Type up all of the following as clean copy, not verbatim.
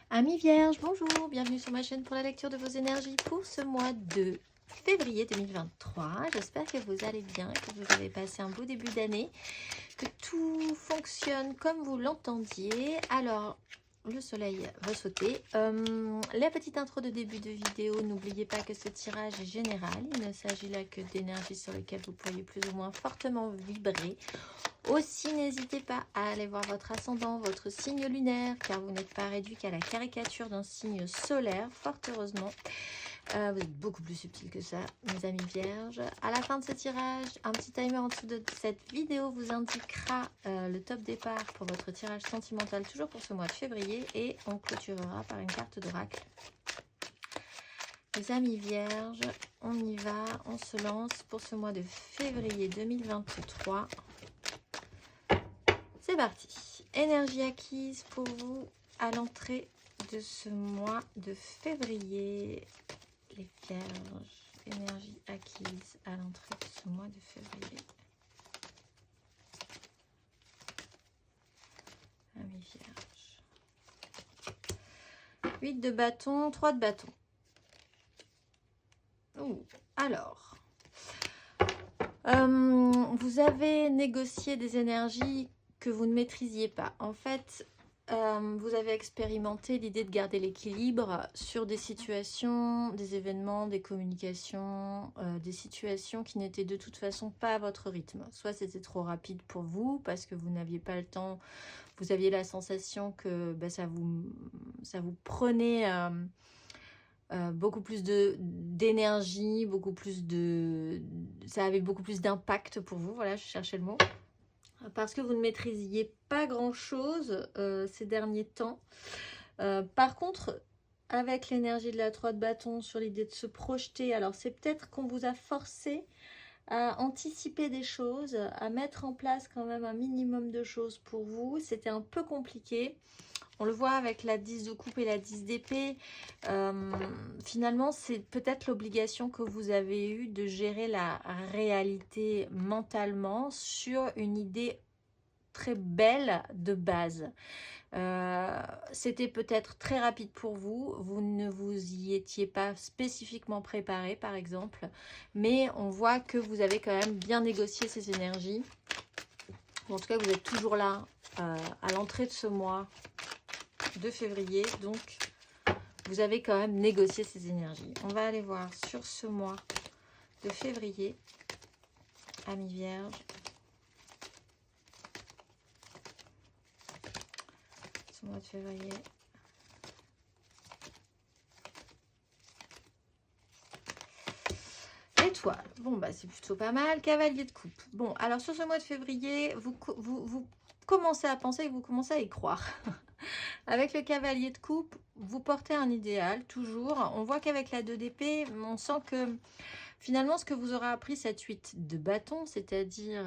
Amis Vierges, bonjour, bienvenue sur ma chaîne pour la lecture de vos énergies pour ce mois de février 2023. J'espère que vous allez bien, que vous avez passé un beau début d'année, que tout fonctionne comme vous l'entendiez. Alors, le soleil va sauter. La petite intro de début de vidéo, n'oubliez pas que ce tirage est général. Il ne s'agit là que d'énergies sur lesquelles vous pourriez plus ou moins fortement vibrer. Aussi, n'hésitez pas à aller voir votre ascendant, votre signe lunaire, car vous n'êtes pas réduit qu'à la caricature d'un signe solaire, fort heureusement. Vous êtes beaucoup plus subtil que ça, mes amis vierges. À la fin de ce tirage, un petit timer en dessous de cette vidéo vous indiquera le top départ pour votre tirage sentimental, toujours pour ce mois de février, et on clôturera par une carte d'oracle. Les amis vierges, on y va, on se lance pour ce mois de février 2023. C'est parti. Énergie acquise pour vous à l'entrée de ce mois de février. Les vierges. Énergie acquise à l'entrée de ce mois de février. Amis vierges. 8 de bâton, 3 de bâton. Alors. Vous avez négocié des énergies que vous ne maîtrisiez pas. En fait, vous avez expérimenté l'idée de garder l'équilibre sur des situations, des événements, des communications, des situations qui n'étaient de toute façon pas à votre rythme. Soit c'était trop rapide pour vous parce que vous n'aviez pas le temps, vous aviez la sensation que ça vous prenait beaucoup plus d'énergie, beaucoup plus ça avait beaucoup plus d'impact pour vous. Voilà, je cherchais le mot. Parce que vous ne maîtrisiez pas grand-chose ces derniers temps. Par contre, avec l'énergie de la 3 de bâton sur l'idée de se projeter, alors c'est peut-être qu'on vous a forcé à anticiper des choses, à mettre en place quand même un minimum de choses pour vous. C'était un peu compliqué. On le voit avec la 10 de coupe et la 10 d'épée. Finalement, c'est peut-être l'obligation que vous avez eue de gérer la réalité mentalement sur une idée très belle de base. C'était peut-être très rapide pour vous. Vous ne vous y étiez pas spécifiquement préparé, par exemple. Mais on voit que vous avez quand même bien négocié ces énergies. En tout cas, vous êtes toujours là à l'entrée de ce mois de février, donc vous avez quand même négocié ces énergies. On va aller voir sur ce mois de février, amis vierges. Ce mois de février. Étoile. Bon, bah c'est plutôt pas mal. Cavalier de coupe. Bon, alors sur ce mois de février, vous commencez à penser, vous commencez à y croire. Avec le cavalier de coupe, vous portez un idéal, toujours. On voit qu'avec la 2 d'épée, on sent que finalement, ce que vous aurez appris, cette 8 de bâton, c'est-à-dire,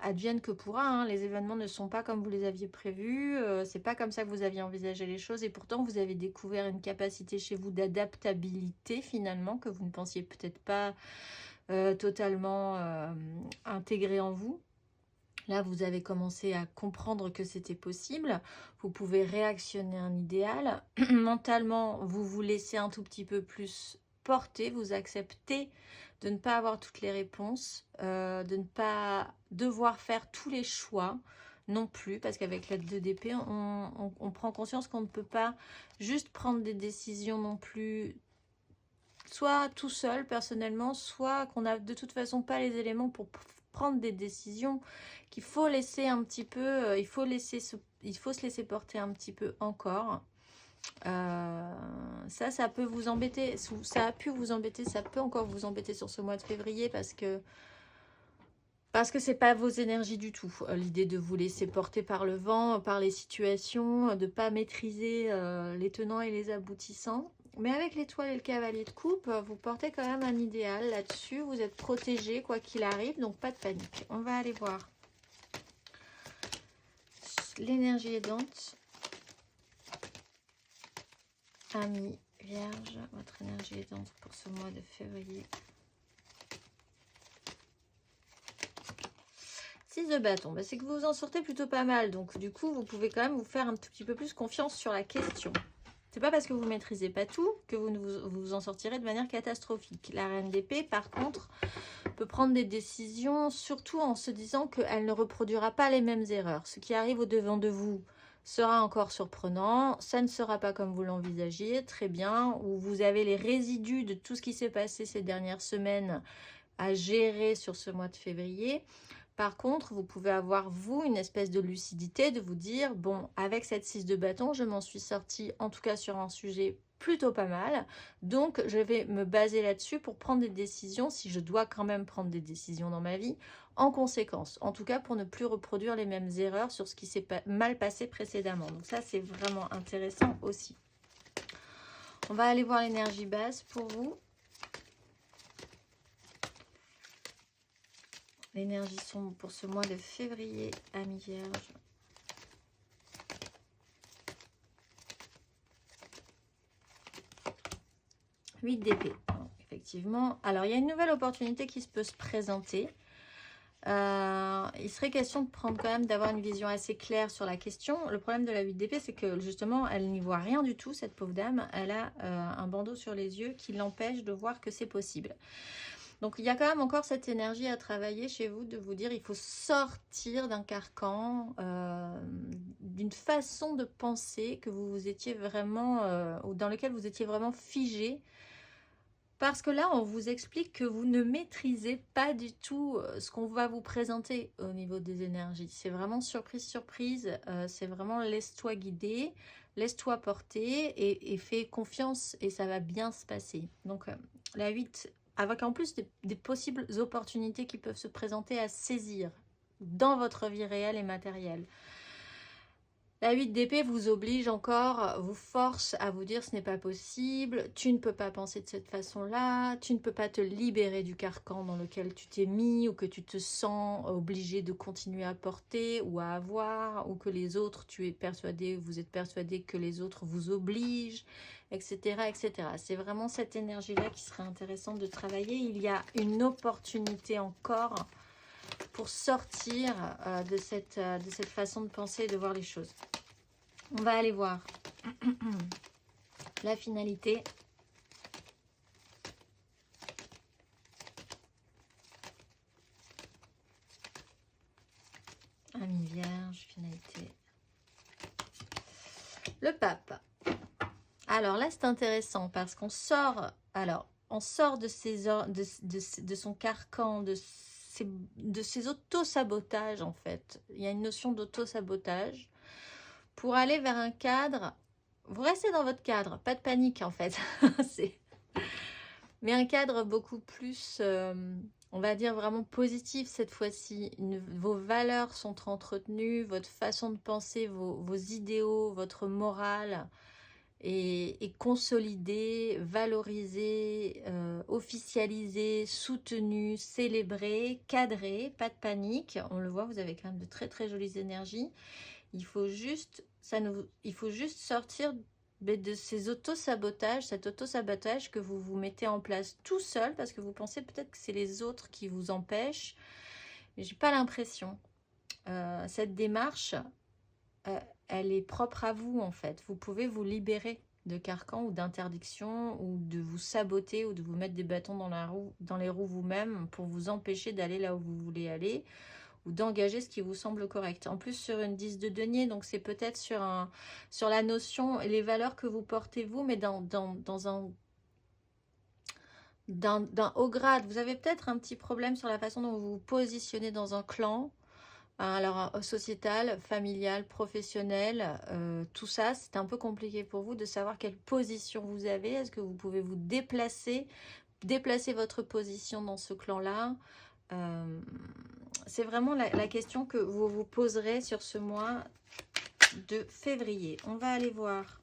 advienne que pourra, hein, les événements ne sont pas comme vous les aviez prévus, c'est pas comme ça que vous aviez envisagé les choses, et pourtant, vous avez découvert une capacité chez vous d'adaptabilité, finalement, que vous ne pensiez peut-être pas totalement intégrée en vous. Là, vous avez commencé à comprendre que c'était possible. Vous pouvez réactionner un idéal. Mentalement, vous vous laissez un tout petit peu plus porter. Vous acceptez de ne pas avoir toutes les réponses, de ne pas devoir faire tous les choix non plus. Parce qu'avec la 2 d'épée, on prend conscience qu'on ne peut pas juste prendre des décisions non plus, soit tout seul personnellement, soit qu'on n'a de toute façon pas les éléments pour prendre des décisions, qu'il faut laisser un petit peu, il faut se laisser porter un petit peu encore. Ça peut vous embêter, ça a pu vous embêter, ça peut encore vous embêter sur ce mois de février parce que c'est pas vos énergies du tout. L'idée de vous laisser porter par le vent, par les situations, de pas maîtriser les tenants et les aboutissants. Mais avec l'étoile et le cavalier de coupe, vous portez quand même un idéal là-dessus. Vous êtes protégé quoi qu'il arrive, donc pas de panique. On va aller voir l'énergie aidante. Amis vierge, votre énergie aidante pour ce mois de février. 6 de bâton, bah, c'est que vous vous en sortez plutôt pas mal. Donc du coup, vous pouvez quand même vous faire un tout petit peu plus confiance sur la question. C'est pas parce que vous ne maîtrisez pas tout que vous en sortirez de manière catastrophique. La reine d'épée, par contre, peut prendre des décisions, surtout en se disant qu'elle ne reproduira pas les mêmes erreurs. Ce qui arrive au-devant de vous sera encore surprenant, ça ne sera pas comme vous l'envisagiez, très bien, ou vous avez les résidus de tout ce qui s'est passé ces dernières semaines à gérer sur ce mois de février. Par contre, vous pouvez avoir, vous, une espèce de lucidité, de vous dire, bon, avec cette 6 de bâton, je m'en suis sortie, en tout cas sur un sujet plutôt pas mal. Donc, je vais me baser là-dessus pour prendre des décisions, si je dois quand même prendre des décisions dans ma vie, en conséquence. En tout cas, pour ne plus reproduire les mêmes erreurs sur ce qui s'est mal passé précédemment. Donc ça, c'est vraiment intéressant aussi. On va aller voir l'énergie basse pour vous. L'énergie sombre pour ce mois de février, amis vierges. Huit d'épée, effectivement. Alors, il y a une nouvelle opportunité qui peut se présenter. Il serait question de prendre quand même, d'avoir une vision assez claire sur la question. Le problème de la 8 d'épée, c'est que justement, elle n'y voit rien du tout, cette pauvre dame. Elle a un bandeau sur les yeux qui l'empêche de voir que c'est possible. Donc, il y a quand même encore cette énergie à travailler chez vous, de vous dire il faut sortir d'un carcan, d'une façon de penser que vous étiez vraiment, ou dans lequel vous étiez vraiment figé. Parce que là, on vous explique que vous ne maîtrisez pas du tout ce qu'on va vous présenter au niveau des énergies. C'est vraiment surprise, surprise. C'est vraiment laisse-toi guider, laisse-toi porter et fais confiance et ça va bien se passer. Donc, la 8, avec en plus des possibles opportunités qui peuvent se présenter à saisir dans votre vie réelle et matérielle. La 8 d'épée vous oblige encore, vous force à vous dire ce n'est pas possible, tu ne peux pas penser de cette façon-là, tu ne peux pas te libérer du carcan dans lequel tu t'es mis ou que tu te sens obligé de continuer à porter ou à avoir, ou que les autres, vous êtes persuadé que les autres vous obligent, etc. etc. C'est vraiment cette énergie-là qui serait intéressante de travailler. Il y a une opportunité encore pour sortir de cette façon de penser et de voir les choses. On va aller voir la finalité. Amis vierge, finalité. Le pape. Alors là, c'est intéressant parce qu'on sort, on sort de son carcan, de ces auto-sabotages en fait. Il y a une notion d'auto-sabotage pour aller vers un cadre. Vous restez dans votre cadre, pas de panique en fait. Mais un cadre beaucoup plus, on va dire vraiment positif cette fois-ci. Vos valeurs sont entretenues, votre façon de penser, vos idéaux, votre morale est consolidée, valorisée, officialisée, soutenue, célébrée, cadrée, pas de panique. On le voit, vous avez quand même de très très jolies énergies. Il faut juste sortir de ces auto-sabotages, cet auto-sabotage que vous vous mettez en place tout seul parce que vous pensez peut-être que c'est les autres qui vous empêchent. Mais j'ai pas l'impression. Cette démarche, elle est propre à vous en fait. Vous pouvez vous libérer de carcans ou d'interdictions ou de vous saboter ou de vous mettre des bâtons dans les roues vous-même pour vous empêcher d'aller là où vous voulez aller ou d'engager ce qui vous semble correct. En plus, sur une 10 de denier, donc c'est peut-être sur la notion et les valeurs que vous portez vous, mais d'un haut grade. Vous avez peut-être un petit problème sur la façon dont vous vous positionnez dans un clan. Alors, sociétal, familial, professionnel, tout ça, c'est un peu compliqué pour vous de savoir quelle position vous avez. Est-ce que vous pouvez vous déplacer votre position dans ce clan-là? C'est vraiment la question que vous vous poserez sur ce mois de février. On va aller voir.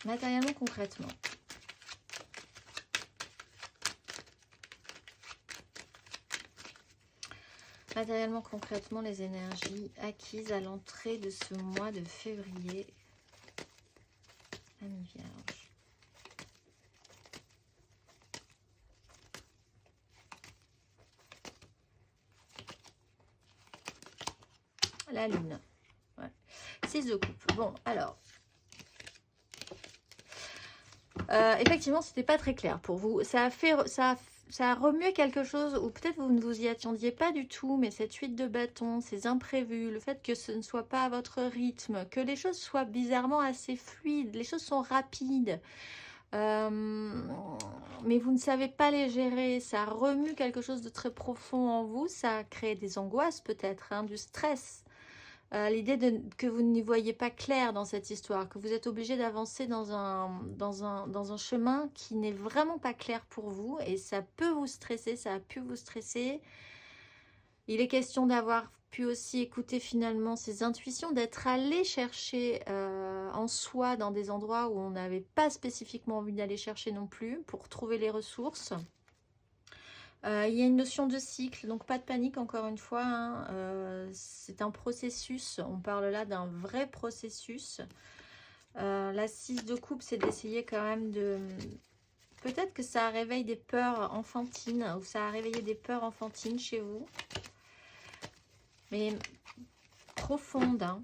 Matériellement, concrètement. Matériellement, concrètement, les énergies acquises à l'entrée de ce mois de février. Amis vierges. La lune. Ouais. 6 de coupe. Bon, alors. Effectivement, c'était pas très clair pour vous. Ça a remué quelque chose, ou peut-être vous ne vous y attendiez pas du tout, mais cette 8 de bâton, ces imprévus, le fait que ce ne soit pas à votre rythme, que les choses soient bizarrement assez fluides, les choses sont rapides, mais vous ne savez pas les gérer, ça remue quelque chose de très profond en vous, ça a créé des angoisses peut-être, hein, du stress. L'idée que vous n'y voyez pas clair dans cette histoire, que vous êtes obligé d'avancer dans un chemin qui n'est vraiment pas clair pour vous, et ça peut vous stresser, ça a pu vous stresser. Il est question d'avoir pu aussi écouter finalement ses intuitions, d'être allé chercher en soi dans des endroits où on n'avait pas spécifiquement envie d'aller chercher non plus, pour trouver les ressources. Il y a une notion de cycle, donc pas de panique encore une fois, hein. C'est un processus, on parle là d'un vrai processus. La 6 de coupe, c'est d'essayer quand même de... Peut-être que ça réveille des peurs enfantines, ou ça a réveillé des peurs enfantines chez vous. Mais profondes, hein.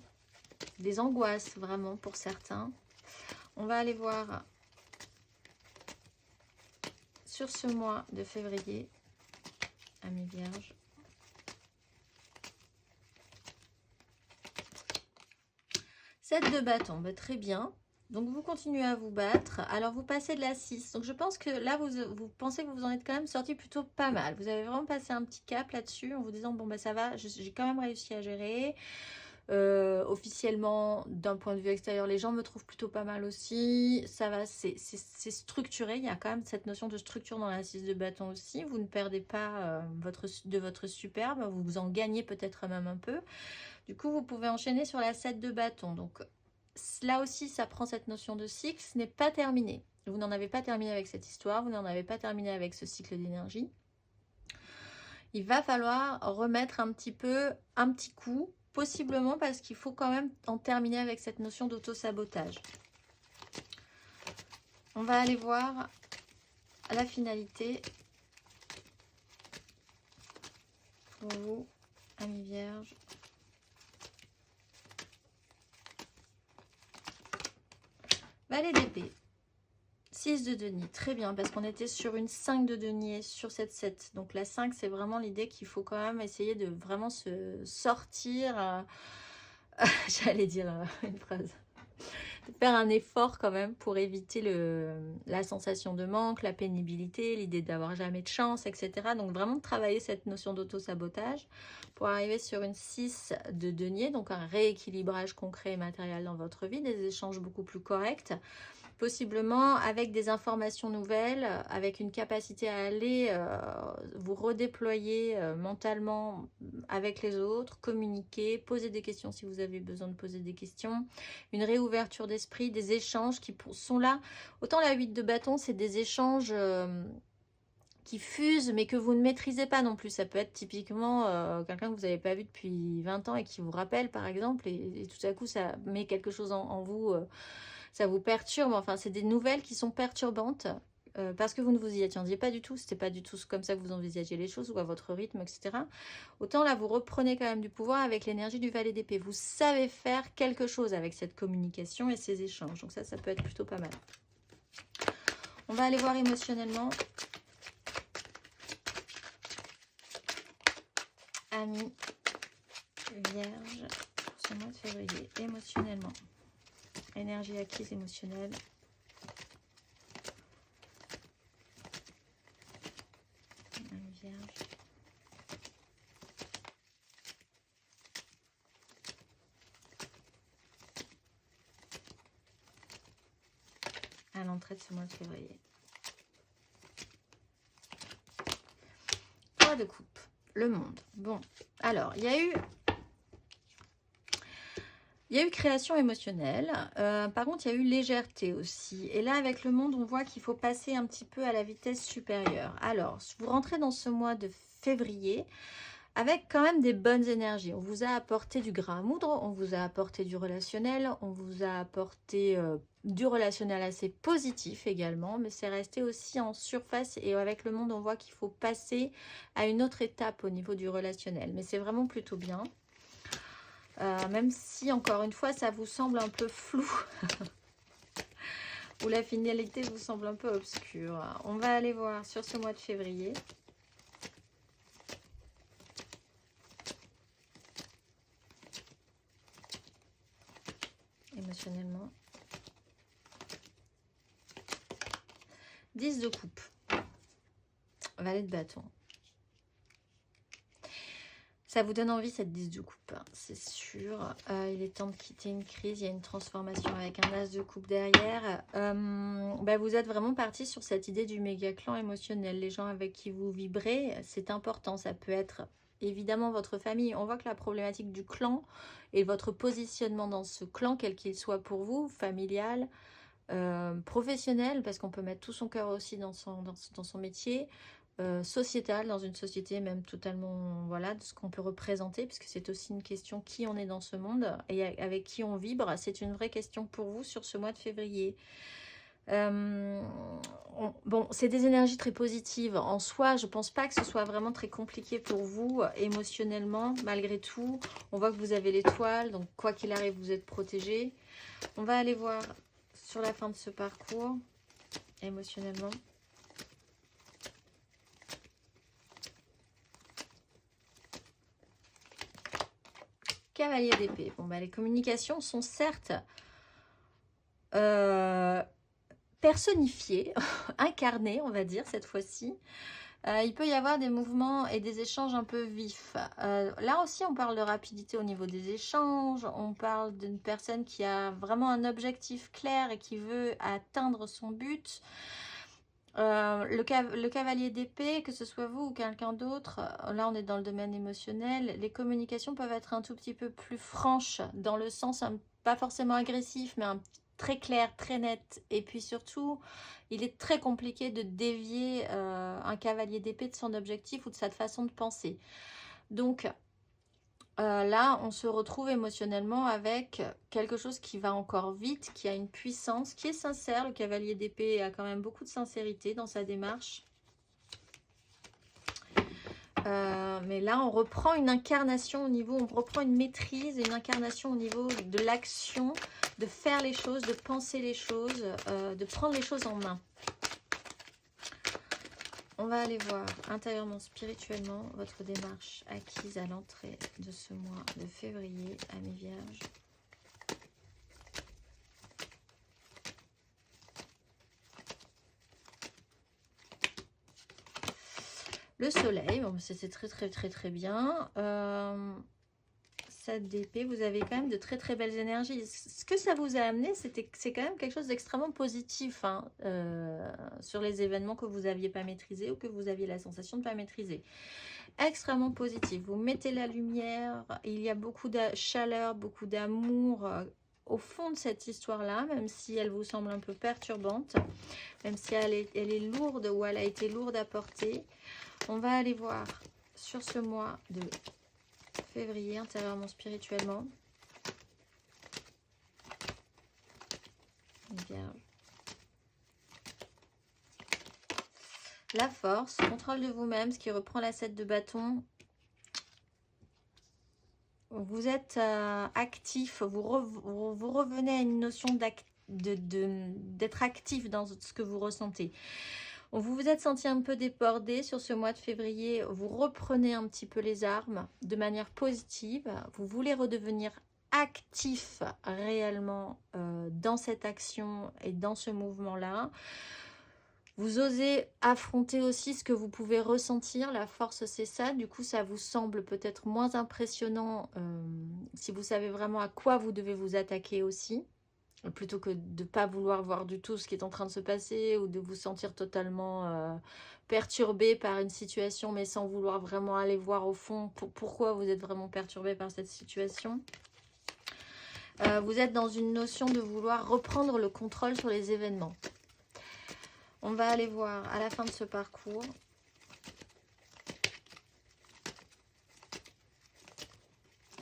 Des angoisses vraiment pour certains. On va aller voir sur ce mois de février. Amis vierges. Sept de bâton, bah, très bien. Donc vous continuez à vous battre. Alors vous passez de la 6. Donc je pense que là vous pensez que vous en êtes quand même sorti plutôt pas mal. Vous avez vraiment passé un petit cap là-dessus en vous disant bon bah ça va, j'ai quand même réussi à gérer. Officiellement, d'un point de vue extérieur, les gens me trouvent plutôt pas mal aussi. Ça va, c'est structuré. Il y a quand même cette notion de structure dans la 6 de bâton aussi. Vous ne perdez pas de votre superbe. Vous en gagnez peut-être même un peu. Du coup, vous pouvez enchaîner sur la 7 de bâton. Donc là aussi, ça prend cette notion de cycle. Ce n'est pas terminé. Vous n'en avez pas terminé avec cette histoire. Vous n'en avez pas terminé avec ce cycle d'énergie. Il va falloir remettre un petit coup. Possiblement parce qu'il faut quand même en terminer avec cette notion d'auto-sabotage. On va aller voir la finalité pour vous, amis vierges. Valet d'épée. 6 de denier, très bien, parce qu'on était sur une 5 de denier sur cette 7. Donc la 5, c'est vraiment l'idée qu'il faut quand même essayer de vraiment se sortir... J'allais dire une phrase. De faire un effort quand même pour éviter la sensation de manque, la pénibilité, l'idée d'avoir jamais de chance, etc. Donc vraiment de travailler cette notion d'auto-sabotage pour arriver sur une 6 de denier, donc un rééquilibrage concret et matériel dans votre vie, des échanges beaucoup plus corrects. Possiblement avec des informations nouvelles, avec une capacité à aller vous redéployer mentalement avec les autres, communiquer, poser des questions si vous avez besoin de poser des questions, une réouverture d'esprit, des échanges qui sont là. Autant la 8 de bâton, c'est des échanges qui fusent mais que vous ne maîtrisez pas non plus. Ça peut être typiquement quelqu'un que vous n'avez pas vu depuis 20 ans et qui vous rappelle par exemple, et tout à coup ça met quelque chose en vous... ça vous perturbe, enfin c'est des nouvelles qui sont perturbantes parce que vous ne vous y attendiez pas du tout, c'était pas du tout comme ça que vous envisagez les choses ou à votre rythme, etc. Autant là vous reprenez quand même du pouvoir avec l'énergie du valet d'épée. Vous savez faire quelque chose avec cette communication et ces échanges, donc ça peut être plutôt pas mal. On va aller voir émotionnellement. Amis vierges, ce mois de février, émotionnellement. Énergie acquise émotionnelle. Vierge. À l'entrée de ce mois de février. 3 de coupe. Le monde. Bon, alors, il y a eu création émotionnelle. Par contre, il y a eu légèreté aussi. Et là, avec le monde, on voit qu'il faut passer un petit peu à la vitesse supérieure. Alors, vous rentrez dans ce mois de février avec quand même des bonnes énergies. On vous a apporté du grain à moudre, on vous a apporté du relationnel, on vous a apporté du relationnel assez positif également, mais c'est resté aussi en surface et avec le monde, on voit qu'il faut passer à une autre étape au niveau du relationnel. Mais c'est vraiment plutôt bien. Même si, encore une fois, ça vous semble un peu flou. Ou la finalité vous semble un peu obscure. On va aller voir sur ce mois de février. Émotionnellement. 10 de coupe. Valet de bâton. Ça vous donne envie cette 10 de coupe, hein, c'est sûr. Il est temps de quitter une crise, il y a une transformation avec un as de coupe derrière. Vous êtes vraiment parti sur cette idée du méga clan émotionnel. Les gens avec qui vous vibrez, c'est important. Ça peut être évidemment votre famille. On voit que la problématique du clan et votre positionnement dans ce clan, quel qu'il soit pour vous, familial, professionnel, parce qu'on peut mettre tout son cœur aussi dans son métier, sociétal, dans une société même totalement, voilà, de ce qu'on peut représenter, puisque c'est aussi une question qui on est dans ce monde et avec qui on vibre. C'est une vraie question pour vous sur ce mois de février. Bon, c'est des énergies très positives. En soi, je pense pas que ce soit vraiment très compliqué pour vous émotionnellement, malgré tout. On voit que vous avez l'étoile, donc quoi qu'il arrive, vous êtes protégé. On va aller voir sur la fin de ce parcours, émotionnellement. Cavalier d'épée. Bon, les communications sont certes personnifiées, incarnées, on va dire, cette fois-ci. Il peut y avoir des mouvements et des échanges un peu vifs. Là aussi, on parle de rapidité au niveau des échanges. On parle d'une personne qui a vraiment un objectif clair et qui veut atteindre son but. Le cavalier d'épée, que ce soit vous ou quelqu'un d'autre, là on est dans le domaine émotionnel, les communications peuvent être un tout petit peu plus franches, dans le sens pas forcément agressif, mais très clair, très net. Et puis surtout, il est très compliqué de dévier un cavalier d'épée de son objectif ou de sa façon de penser. Donc là, on se retrouve émotionnellement avec quelque chose qui va encore vite, qui a une puissance, qui est sincère. Le cavalier d'épée a quand même beaucoup de sincérité dans sa démarche. Mais là, on reprend une incarnation au niveau, on reprend une maîtrise, une incarnation au niveau de l'action, de faire les choses, de penser les choses, de prendre les choses en main. On va aller voir intérieurement, spirituellement, votre démarche acquise à l'entrée de ce mois de février, Amis Vierges. Le soleil, bon, c'était très bien. 7 d'épée, vous avez quand même de très belles énergies. Ce que ça vous a amené, c'est quand même quelque chose d'extrêmement positif, hein, sur les événements que vous n'aviez pas maîtrisés ou que vous aviez la sensation de ne pas maîtriser. Extrêmement positif. Vous mettez la lumière, il y a beaucoup de chaleur, beaucoup d'amour au fond de cette histoire-là, même si elle vous semble un peu perturbante, même si elle est lourde ou elle a été lourde à porter. On va aller voir sur ce mois de février, intérieurement, spirituellement. Vierge. La force, contrôle de vous-même, ce qui reprend la 7 de bâton. Vous êtes actif, vous revenez à une notion d'être actif dans ce que vous ressentez. Vous vous êtes senti un peu débordé sur ce mois de février. Vous reprenez un petit peu les armes de manière positive. Vous voulez redevenir actif réellement dans cette action et dans ce mouvement-là. Vous osez affronter aussi ce que vous pouvez ressentir. La force, c'est ça. Du coup, ça vous semble peut-être moins impressionnant si vous savez vraiment à quoi vous devez vous attaquer aussi. Plutôt que de ne pas vouloir voir du tout ce qui est en train de se passer ou de vous sentir totalement perturbé par une situation mais sans vouloir vraiment aller voir au fond pourquoi vous êtes vraiment perturbé par cette situation. Vous êtes dans une notion de vouloir reprendre le contrôle sur les événements. On va aller voir à la fin de ce parcours.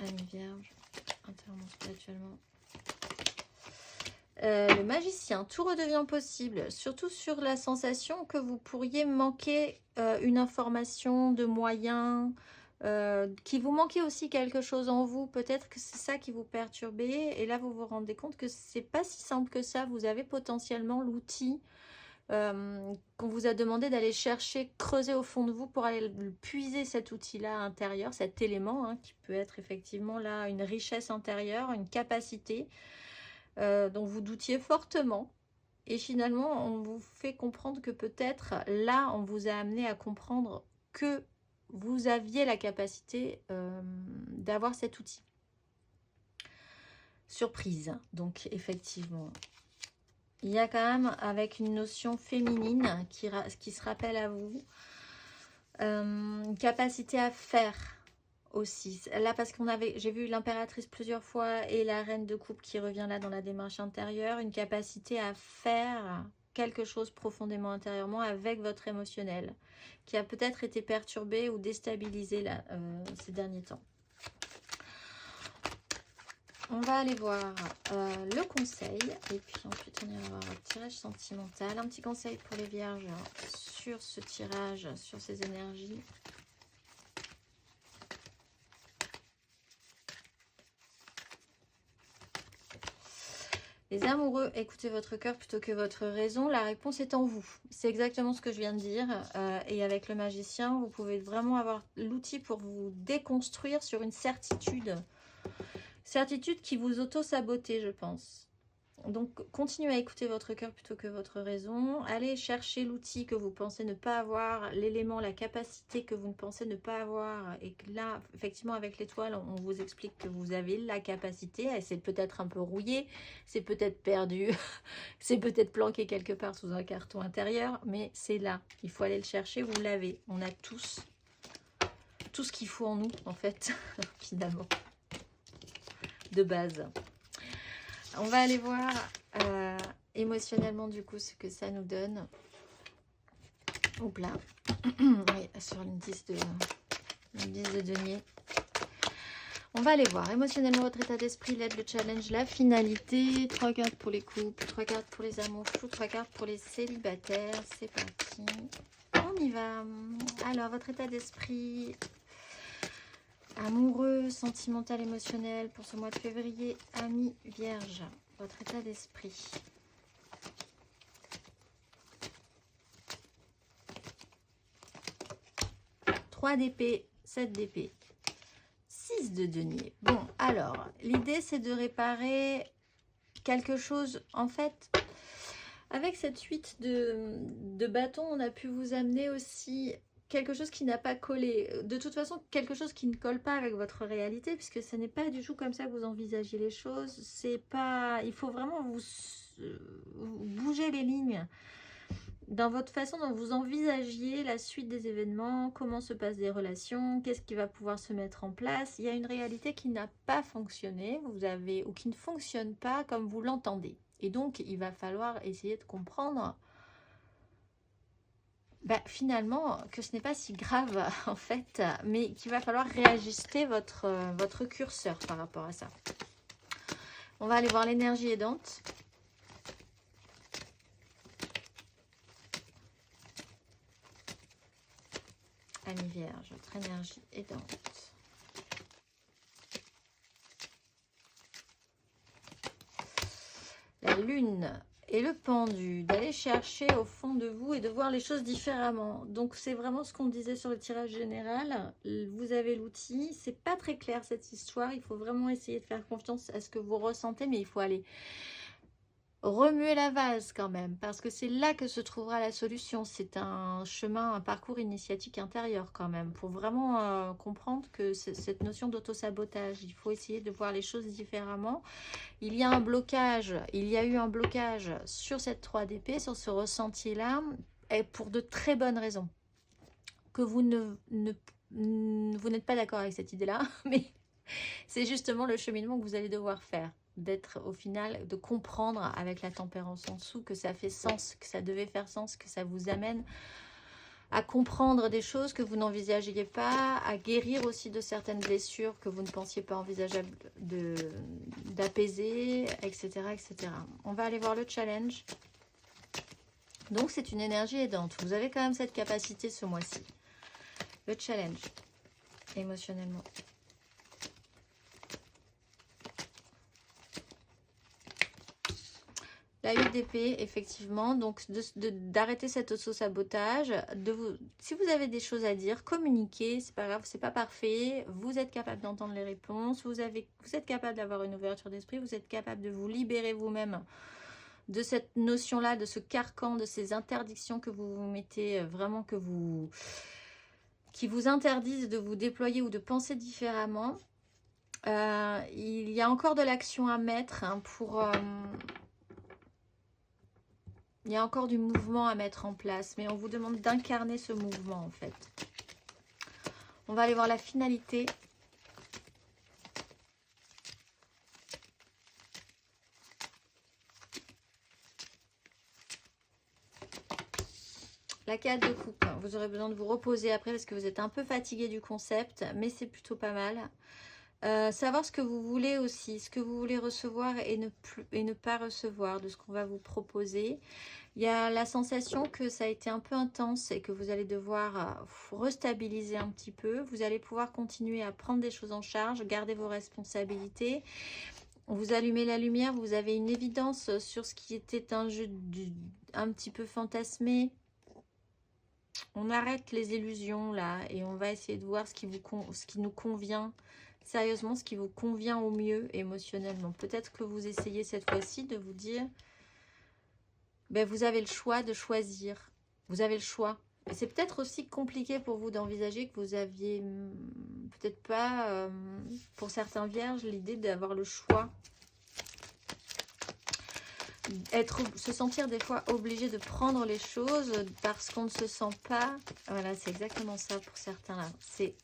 Amis Vierge, intérieurement, spirituellement. Le magicien, tout redevient possible, surtout sur la sensation que vous pourriez manquer une information de moyens, Qui vous manquait aussi quelque chose en vous, peut-être que c'est ça qui vous perturbait, et là vous vous rendez compte que c'est pas si simple que ça, vous avez potentiellement l'outil qu'on vous a demandé d'aller chercher, creuser au fond de vous pour aller puiser cet outil-là intérieur, cet élément hein, qui peut être effectivement là une richesse intérieure, une capacité dont vous doutiez fortement. Et finalement, on vous fait comprendre que peut-être là, on vous a amené à comprendre que vous aviez la capacité d'avoir cet outil. Surprise, donc effectivement. Il y a quand même, avec une notion féminine qui se rappelle à vous, une capacité à faire aussi. Là, parce j'ai vu l'impératrice plusieurs fois et la reine de coupe qui revient là dans la démarche intérieure, une capacité à faire quelque chose profondément intérieurement avec votre émotionnel, qui a peut-être été perturbé ou déstabilisé là, ces derniers temps. On va aller voir le conseil et puis ensuite on ira voir le tirage sentimental. Un petit conseil pour les vierges sur ce tirage, sur ces énergies. Les amoureux, écoutez votre cœur plutôt que votre raison. La réponse est en vous. C'est exactement ce que je viens de dire. Et avec le magicien, vous pouvez vraiment avoir l'outil pour vous déconstruire sur une certitude. Certitude qui vous auto-sabotait, je pense. Donc, continuez à écouter votre cœur plutôt que votre raison. Allez chercher l'outil que vous pensez ne pas avoir, l'élément, la capacité que vous ne pensez ne pas avoir. Et que là, effectivement, avec l'étoile, on vous explique que vous avez la capacité. C'est peut-être un peu rouillé, c'est peut-être perdu, c'est peut-être planqué quelque part sous un carton intérieur, mais c'est là. Il faut aller le chercher, vous l'avez. On a tous tout ce qu'il faut en nous, en fait, finalement, de base. On va aller voir émotionnellement du coup ce que ça nous donne. Oups là. Oui, sur une 10 de denier. On va aller voir émotionnellement votre état d'esprit, l'aide, le challenge, la finalité. 3 cartes pour les couples, 3 cartes pour les amours fous, 3 cartes pour les célibataires. C'est parti. On y va. Alors, votre état d'esprit amoureux, sentimental, émotionnel pour ce mois de février. Amis vierge, votre état d'esprit. Trois d'épée, 7 d'épée, 6 de denier. Bon, alors, l'idée c'est de réparer quelque chose. En fait, avec cette suite de bâtons, on a pu vous amener aussi quelque chose qui n'a pas collé. De toute façon, quelque chose qui ne colle pas avec votre réalité, puisque ce n'est pas du tout comme ça que vous envisagez les choses. C'est pas... Il faut vraiment vous bouger les lignes dans votre façon dont vous envisagiez la suite des événements, comment se passent des relations, qu'est-ce qui va pouvoir se mettre en place. Il y a une réalité qui n'a pas fonctionné, ou qui ne fonctionne pas comme vous l'entendez. Et donc, il va falloir essayer de comprendre finalement que ce n'est pas si grave en fait, mais qu'il va falloir réajuster votre curseur par rapport à ça. On va aller voir l'énergie aidante. Amis vierge, votre énergie aidante. La lune et le pendu, d'aller chercher au fond de vous et de voir les choses différemment. Donc c'est vraiment ce qu'on disait sur le tirage général. Vous avez l'outil, c'est pas très clair cette histoire, il faut vraiment essayer de faire confiance à ce que vous ressentez, mais il faut aller remuer la vase quand même, parce que c'est là que se trouvera la solution. C'est un chemin, un parcours initiatique intérieur quand même, pour vraiment comprendre que cette notion d'auto-sabotage, il faut essayer de voir les choses différemment. Il y a un blocage, il y a eu un blocage sur cette 3 d'épée, sur ce ressenti-là, et pour de très bonnes raisons. Que vous n'êtes pas d'accord avec cette idée-là, mais c'est justement le cheminement que vous allez devoir faire. D'être au final, de comprendre avec la tempérance en dessous que ça fait sens, que ça devait faire sens, que ça vous amène à comprendre des choses que vous n'envisagiez pas, à guérir aussi de certaines blessures que vous ne pensiez pas envisageables d'apaiser, etc., etc. On va aller voir le challenge. Donc c'est une énergie aidante. Vous avez quand même cette capacité ce mois-ci. Le challenge. émotionnellement. La 8 d'épée, effectivement, donc d'arrêter cet auto-sabotage, si vous avez des choses à dire, communiquez, c'est pas grave, c'est pas parfait, vous êtes capable d'entendre les réponses, vous êtes capable d'avoir une ouverture d'esprit, vous êtes capable de vous libérer vous-même de cette notion-là, de ce carcan, de ces interdictions que vous vous mettez, vraiment qui vous interdisent de vous déployer ou de penser différemment. Il y a encore de l'action à mettre hein, il y a encore du mouvement à mettre en place, mais on vous demande d'incarner ce mouvement en fait. On va aller voir la finalité. La 4 de coupe, vous aurez besoin de vous reposer après parce que vous êtes un peu fatigué du concept, mais c'est plutôt pas mal. Savoir ce que vous voulez aussi, ce que vous voulez recevoir et ne pas recevoir de ce qu'on va vous proposer. Il y a la sensation que ça a été un peu intense et que vous allez devoir restabiliser un petit peu. Vous allez pouvoir continuer à prendre des choses en charge, garder vos responsabilités. Vous allumez la lumière, vous avez une évidence sur ce qui était un jeu un petit peu fantasmé. On arrête les illusions là et on va essayer de voir ce qui nous convient. Sérieusement, ce qui vous convient au mieux émotionnellement. Peut-être que vous essayez cette fois-ci de vous dire, ben, vous avez le choix de choisir. Vous avez le choix. Et c'est peut-être aussi compliqué pour vous d'envisager que vous aviez peut-être pas, pour certains vierges, l'idée d'avoir le choix. Se sentir des fois obligé de prendre les choses parce qu'on ne se sent pas. Voilà, c'est exactement ça pour certains là. C'est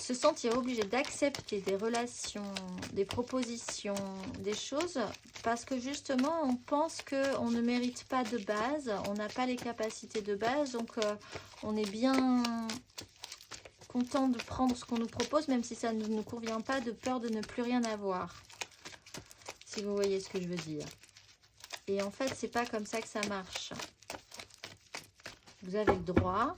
se sentir obligé d'accepter des relations, des propositions, des choses, parce que justement, on pense qu'on ne mérite pas de base, on n'a pas les capacités de base, donc on est bien content de prendre ce qu'on nous propose, même si ça ne nous convient pas, de peur de ne plus rien avoir, si vous voyez ce que je veux dire. Et en fait, c'est pas comme ça que ça marche. Vous avez le droit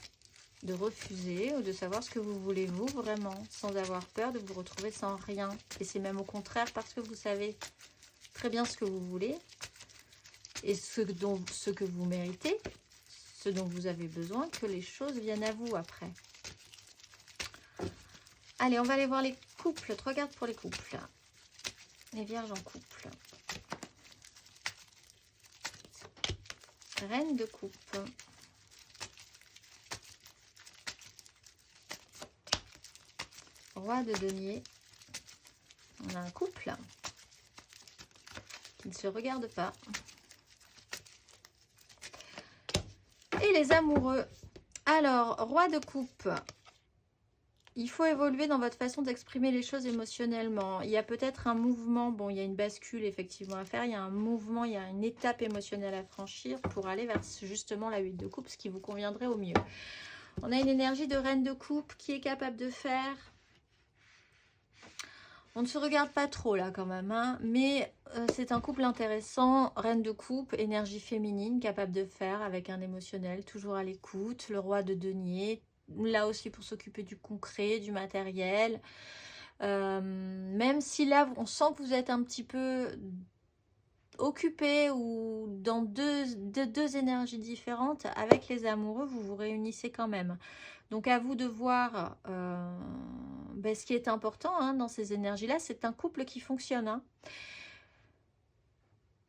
de refuser ou de savoir ce que vous voulez vous vraiment, sans avoir peur de vous retrouver sans rien. Et c'est même au contraire parce que vous savez très bien ce que vous voulez et ce que vous méritez, ce dont vous avez besoin, que les choses viennent à vous après. Allez, on va aller voir les couples. 3 cartes pour les couples. Les vierges en couple. Reine de coupe. Roi de denier. On a un couple qui ne se regarde pas. Et les amoureux. Alors, roi de coupe. Il faut évoluer dans votre façon d'exprimer les choses émotionnellement. Il y a peut-être un mouvement, bon, il y a une bascule effectivement à faire, il y a un mouvement, il y a une étape émotionnelle à franchir pour aller vers justement la 8 de coupe, ce qui vous conviendrait au mieux. On a une énergie de reine de coupe qui est capable de faire. On ne se regarde pas trop là quand même, hein, mais c'est un couple intéressant. Reine de coupe, énergie féminine, capable de faire avec un émotionnel, toujours à l'écoute. Le roi de denier, là aussi pour s'occuper du concret, du matériel. Même si là, on sent que vous êtes un petit peu occupé ou dans deux énergies différentes, avec les amoureux, vous vous réunissez quand même. Donc à vous de voir ce qui est important hein, dans ces énergies-là. C'est un couple qui fonctionne hein,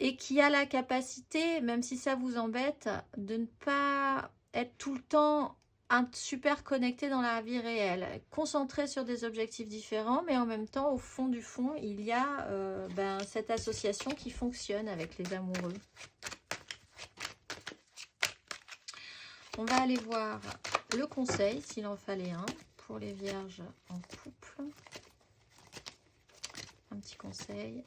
et qui a la capacité, même si ça vous embête, de ne pas être tout le temps super connecté dans la vie réelle, concentré sur des objectifs différents, mais en même temps, au fond du fond, il y a cette association qui fonctionne avec les amoureux. On va aller voir le conseil, s'il en fallait un, pour les vierges en couple. Un petit conseil.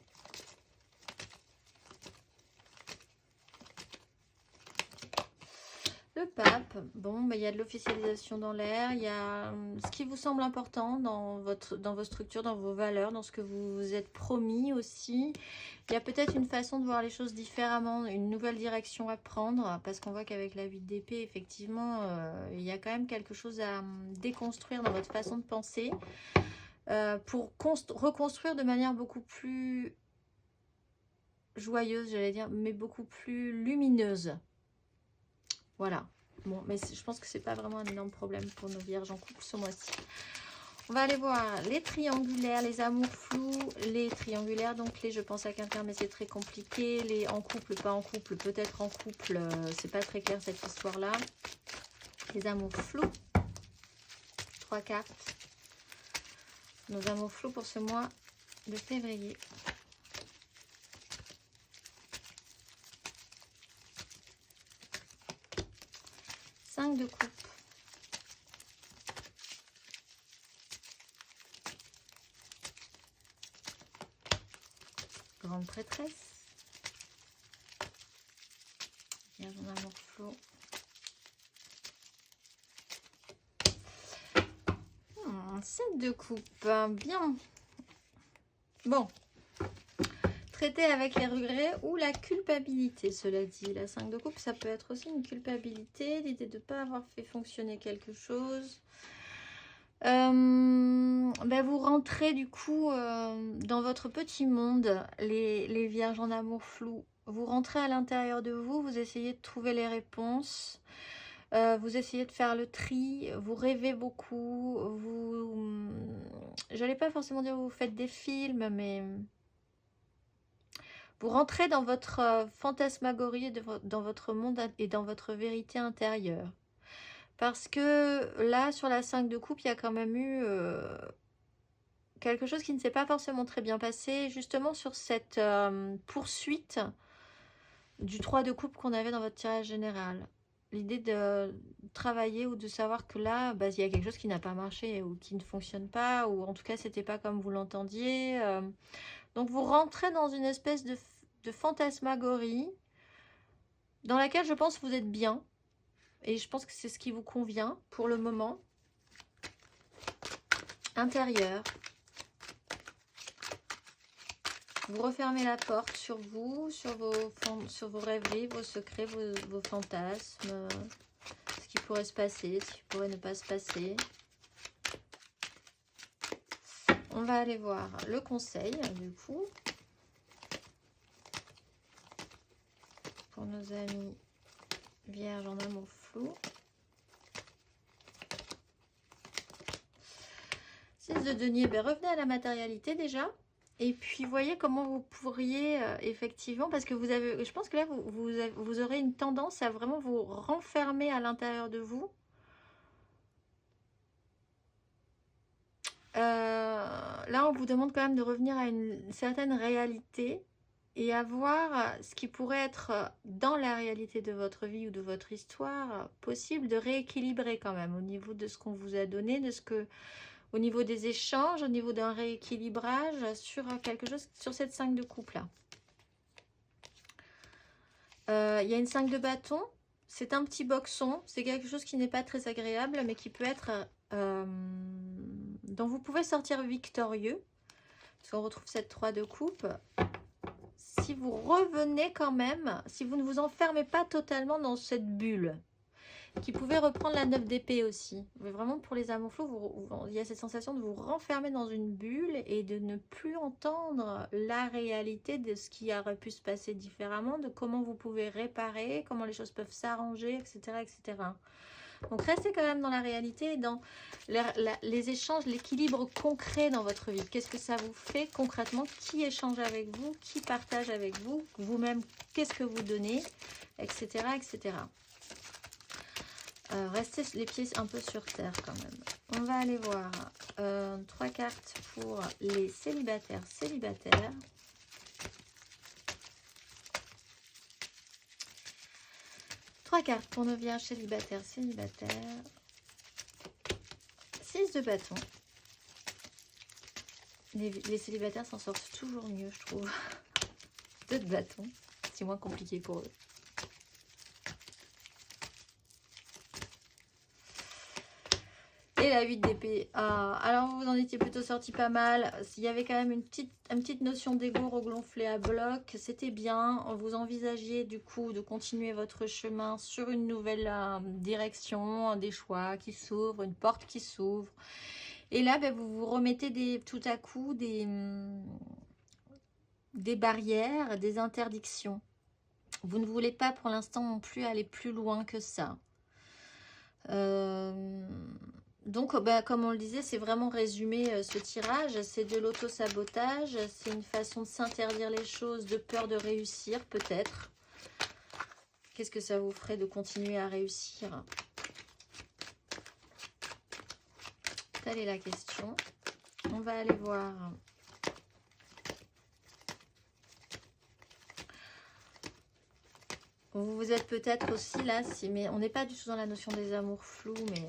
Le pape, bon, bah, il y a de l'officialisation dans l'air, il y a ce qui vous semble important dans vos structures, dans vos valeurs, dans ce que vous vous êtes promis aussi. Il y a peut-être une façon de voir les choses différemment, une nouvelle direction à prendre, parce qu'on voit qu'avec la 8 d'épée, effectivement, il y a quand même quelque chose à déconstruire dans votre façon de penser, pour reconstruire de manière beaucoup plus joyeuse, j'allais dire, mais beaucoup plus lumineuse. Voilà. Bon, mais je pense que c'est pas vraiment un énorme problème pour nos vierges en couple ce mois-ci. On va aller voir les triangulaires, les amours flous, les triangulaires, donc les je pense à quelqu'un mais c'est très compliqué, les en couple, pas en couple, peut-être en couple, c'est pas très clair cette histoire-là. Les amours flous, 3 cartes. Nos amours flous pour ce mois de février. De coupe. Grande prêtresse. Vierge en amour flot. 7 de coupe. Bien. Bon. Traiter avec les regrets ou la culpabilité, cela dit. La 5 de coupe, ça peut être aussi une culpabilité, l'idée de ne pas avoir fait fonctionner quelque chose. Ben vous rentrez du coup dans votre petit monde, les vierges en amour flou. Vous rentrez à l'intérieur de vous, vous essayez de trouver les réponses. Vous essayez de faire le tri, vous rêvez beaucoup. J'allais pas forcément dire vous faites des films, mais... Vous rentrez dans votre fantasmagorie, dans votre monde et dans votre vérité intérieure. Parce que là, sur la 5 de coupe, il y a quand même eu quelque chose qui ne s'est pas forcément très bien passé. Justement sur cette poursuite du 3 de coupe qu'on avait dans votre tirage général. L'idée de travailler ou de savoir que là, bah, il y a quelque chose qui n'a pas marché ou qui ne fonctionne pas. Ou en tout cas, c'était pas comme vous l'entendiez. Donc vous rentrez dans une espèce de fantasmagorie dans laquelle je pense que vous êtes bien. Et je pense que c'est ce qui vous convient pour le moment. Intérieur. Vous refermez la porte sur vous, sur vos rêveries, vos secrets, vos fantasmes. Ce qui pourrait se passer, ce qui pourrait ne pas se passer. On va aller voir le conseil du coup. Pour nos amis vierges en amour flou. 6 de denier, ben revenez à la matérialité déjà. Et puis voyez comment vous pourriez effectivement, parce que vous avez, je pense que là vous aurez une tendance à vraiment vous renfermer à l'intérieur de vous. Là on vous demande quand même de revenir à une certaine réalité. Et à voir ce qui pourrait être dans la réalité de votre vie ou de votre histoire possible de rééquilibrer quand même au niveau de ce qu'on vous a donné, au niveau des échanges, au niveau d'un rééquilibrage sur quelque chose, sur cette 5 de coupe là. Il y a une 5 de bâton, c'est un petit boxon, c'est quelque chose qui n'est pas très agréable mais qui peut être dont vous pouvez sortir victorieux. Parce qu'on retrouve cette 3 de coupe. Si vous revenez quand même, si vous ne vous enfermez pas totalement dans cette bulle, qui pouvait reprendre la 9 d'épée aussi. Mais vraiment pour les amours flous, il y a cette sensation de vous renfermer dans une bulle et de ne plus entendre la réalité de ce qui aurait pu se passer différemment, de comment vous pouvez réparer, comment les choses peuvent s'arranger, etc., etc. Donc restez quand même dans la réalité, dans les échanges, l'équilibre concret dans votre vie. Qu'est-ce que ça vous fait concrètement? Qui échange avec vous? Qui partage avec vous? Vous-même, qu'est-ce que vous donnez? Etc. etc. Restez les pieds un peu sur terre quand même. On va aller voir 3 cartes pour les célibataires. 3 cartes pour nos vierges célibataires. 6 de bâton. Les célibataires s'en sortent toujours mieux, je trouve. 2 de bâton. C'est moins compliqué pour eux. Et la 8 d'épée. Ah, alors vous en étiez plutôt sorti pas mal. Il y avait quand même une petite notion d'ego regonflée à bloc. C'était bien. Vous envisagiez du coup de continuer votre chemin sur une nouvelle direction, des choix qui s'ouvrent, une porte qui s'ouvre. Et là, ben, vous vous remettez tout à coup des barrières, des interdictions. Vous ne voulez pas pour l'instant non plus aller plus loin que ça. Donc, bah, comme on le disait, c'est vraiment résumé ce tirage. C'est de l'auto-sabotage, c'est une façon de s'interdire les choses, de peur de réussir peut-être. Qu'est-ce que ça vous ferait de continuer à réussir? Telle est la question. On va aller voir. Vous êtes peut-être aussi là, mais on n'est pas du tout dans la notion des amours flous, mais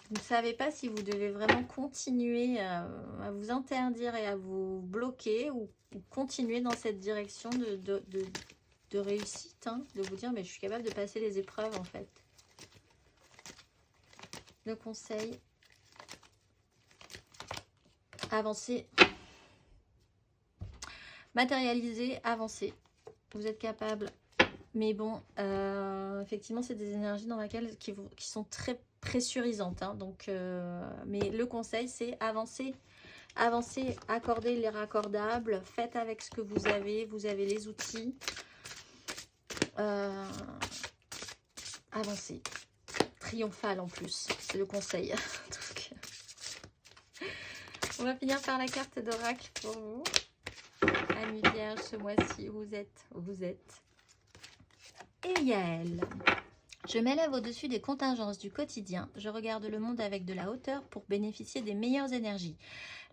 vous ne savez pas si vous devez vraiment continuer à vous interdire et à vous bloquer ou continuer dans cette direction de réussite, hein, de vous dire mais je suis capable de passer les épreuves en fait. Le conseil, avancer, matérialiser, avancer. Vous êtes capable. Mais bon, effectivement, c'est des énergies dans lesquelles qui sont très pressurisantes. Hein, donc, mais le conseil, c'est avancer. Avancer, accordez les raccordables. Faites avec ce que vous avez. Vous avez les outils. Avancez. Triomphal en plus, c'est le conseil. Donc, on va finir par la carte d'oracle pour vous. Amis vierges, ce mois-ci, vous êtes. Et Yael. Je m'élève au-dessus des contingences du quotidien. Je regarde le monde avec de la hauteur pour bénéficier des meilleures énergies.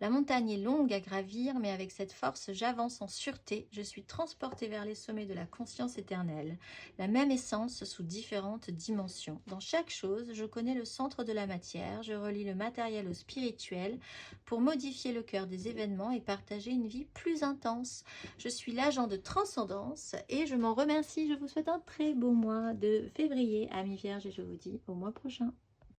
La montagne est longue à gravir, mais avec cette force, j'avance en sûreté. Je suis transportée vers les sommets de la conscience éternelle. La même essence sous différentes dimensions. Dans chaque chose, je connais le centre de la matière. Je relie le matériel au spirituel pour modifier le cœur des événements et partager une vie plus intense. Je suis l'agent de transcendance et je m'en remercie. Je vous souhaite un très beau mois de février, amis vierges, et je vous dis au mois prochain.